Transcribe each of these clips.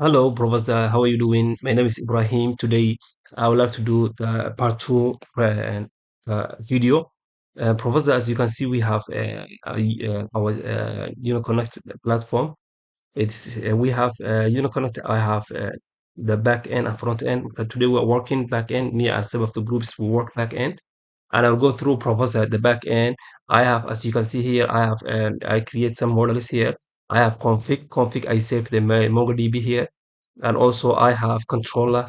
Hello, Professor. How are you doing? My name is Ibrahim. Today, I would like to do the part two video. Professor, as you can see, we have our connected platform. It's we have connected. I have the back end and front end. Today, we're working back end. Me and some of the groups we work back end, and I'll go through Professor the back end. I have, as you can see here, I have I create some models here. I have config. I save the MongoDB here, and also I have controller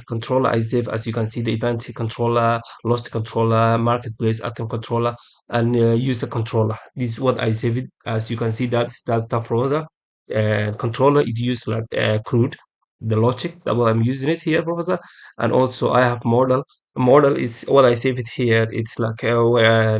I save, as you can see, the event controller, lost controller, marketplace item controller, and user controller. This is what I save it. As you can see, that's the browser and controller. It use like crude the logic that what I'm using it here, professor. And also I have model is what I save it here. It's like I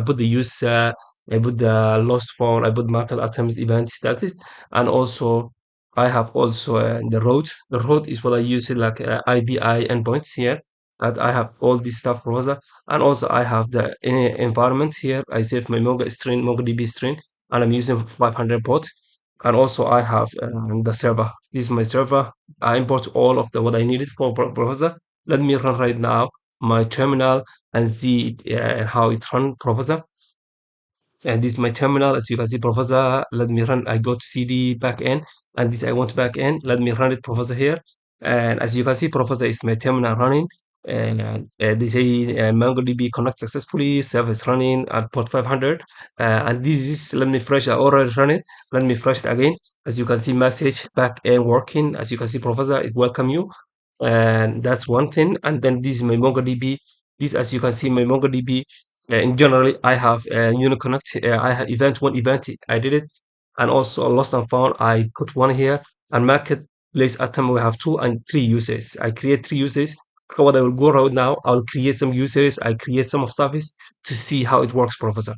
put the user, I put the lost phone, I put market items events, that is. And also I have also the road. The road is what I use it like IBI endpoints here. And I have all this stuff browser, and also I have the environment here. I save my MongoDB string, and I'm using 500 port. And also I have the server. This is my server. I import all of the what I needed for browser. Let me run right now my terminal and see how it run browser. And this is my terminal. As you can see, Professor, let me run. I go to CD backend, and this I want backend. Let me run it, Professor, here. And as you can see, Professor is my terminal running. And they say MongoDB connect successfully, service running at port 500. And this is, let me fresh, I already run it. Let me fresh it again. As you can see, message backend working. As you can see, Professor, it welcome you. And that's one thing. And then this is my MongoDB. This, as you can see, my MongoDB in generally, I have Uniconnect. I have one event. I did it, and also lost and found. I put one here, and marketplace item. We have two and three users. I create three users. So what I will go right now, I'll create some users. I create some of service to see how it works, Professor.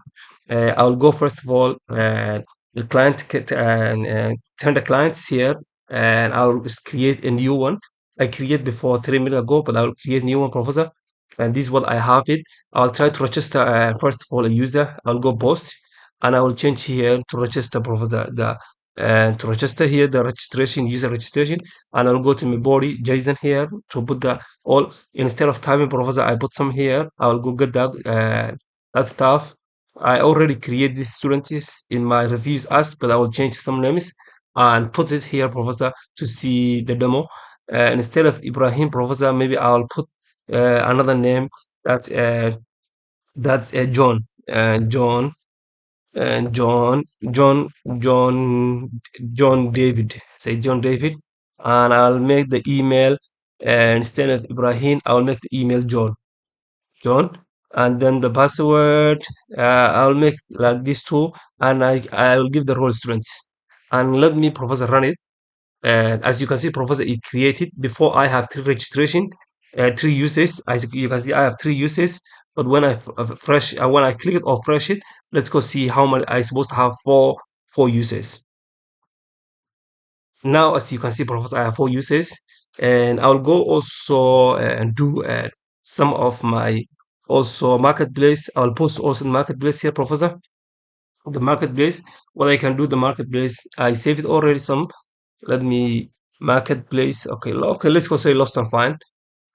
I'll go first of all. The client and turn the clients here, and I'll just create a new one. I create before 3 minutes ago, but I'll create new one, Professor. And this is what I have it. I'll try to register first of all a user. I'll go post, and I will change here to register professor the to register here the registration user registration, and I'll go to my body JSON here to put the all, instead of typing professor I put some here. I'll go get that stuff. I already create these students in my reviews as, but I will change some names and put it here professor to see the demo. Instead of Ibrahim professor, maybe I'll put another name that that's John. John and John David. Say John David, and I'll make the email instead of Ibrahim. I'll make the email John, and then the password. I'll make like these two, and I'll give the role students. And let me professor run it. And as you can see, Professor, it created before I have three registration, three uses. As you can see, I have three uses. But when when I click it or fresh it, let's go see how many I supposed to have four uses. Now, as you can see, Professor, I have four uses, and I'll go also and do some of my also marketplace. I'll post also in marketplace here, Professor. The marketplace, what I can do the marketplace, I save it already some. Let me marketplace. Okay, okay, let's go say lost and find.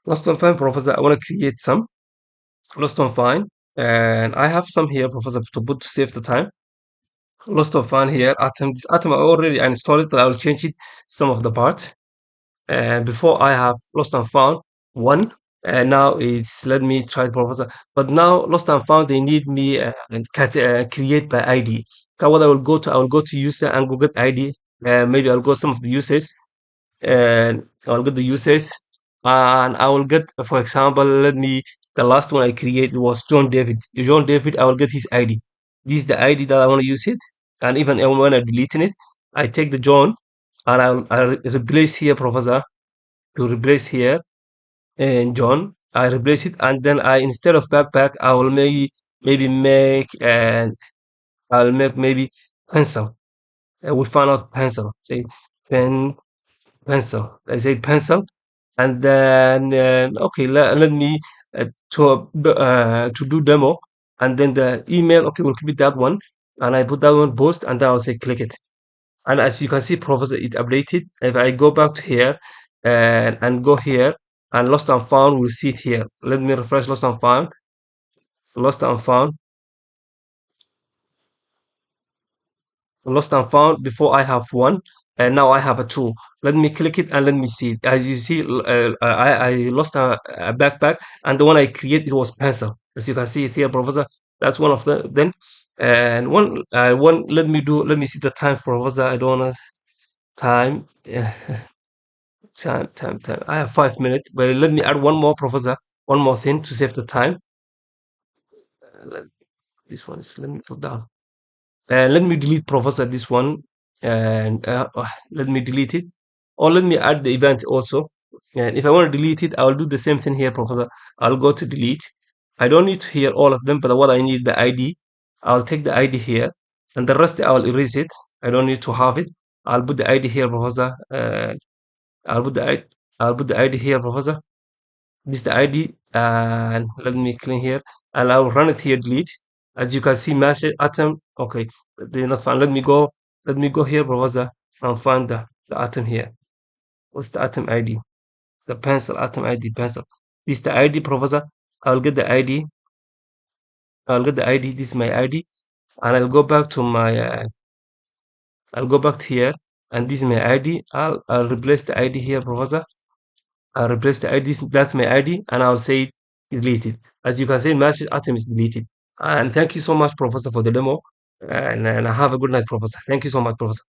Lost and find, professor. I want to create some lost and find, and I have some here, professor, to put to save the time. Lost and find here. Atom. This atom I already installed it, but I will change it some of the parts. And before I have lost and found one, and now it's let me try professor. But now lost and found they need me create by ID. So what I will go to user and go get ID. Maybe I'll go some of the users, and I'll get the users, and I will get, for example, let me, the last one I created was John David. John David, I will get his ID. This is the ID that I want to use it, and even when I deleting it, I take the John, and I'll replace here, Professor, to replace here, and John, I replace it, and then I, instead of backpack, I will maybe make, and I'll make maybe pencil. We find out pencil. Say pen pencil. I say pencil, and then okay, let me to do demo, and then the email. Okay, we'll keep it that one, and I put that one post, and then I'll say click it. And as you can see, Professor, it updated. If I go back to here and go here, and lost and found, we'll see it here. Let me refresh lost and found. Lost and found. Lost and found. Before I have one, and now I have a two. Let me click it and let me see it. As you see, I lost a backpack, and the one I created, it was pencil. As you can see it here, Professor. That's one of the then. And one. Let me see the time, Professor. I don't want to time. Yeah. Time. I have 5 minutes, but let me add one more, Professor. One more thing to save the time. Let, this one is, let me put down. Let me delete, Professor, this one, and let me delete it. Or let me add the event also. And if I want to delete it, I'll do the same thing here, Professor. I'll go to delete. I don't need to hear all of them, but what I need, the ID. I'll take the ID here, and the rest I'll erase it. I don't need to have it. I'll put the ID here, Professor. I'll put the ID. I'll put the ID here, Professor. This is the ID, and let me clean here, and I'll run it here, delete. As you can see, match atom. Okay, they're not found. Let me go here, browser, and find the atom here. What's the atom ID? The pencil atom ID pencil. This is the ID, professor. I'll get the ID. I'll get the ID. This is my ID, and I'll go back to my. I'll go back to here, and this is my ID. I'll replace the ID here, professor. I'll replace the ID. That's my ID, and I'll say deleted. As you can see, message atom is deleted. And thank you so much, Professor, for the demo. And have a good night, Professor. Thank you so much, Professor.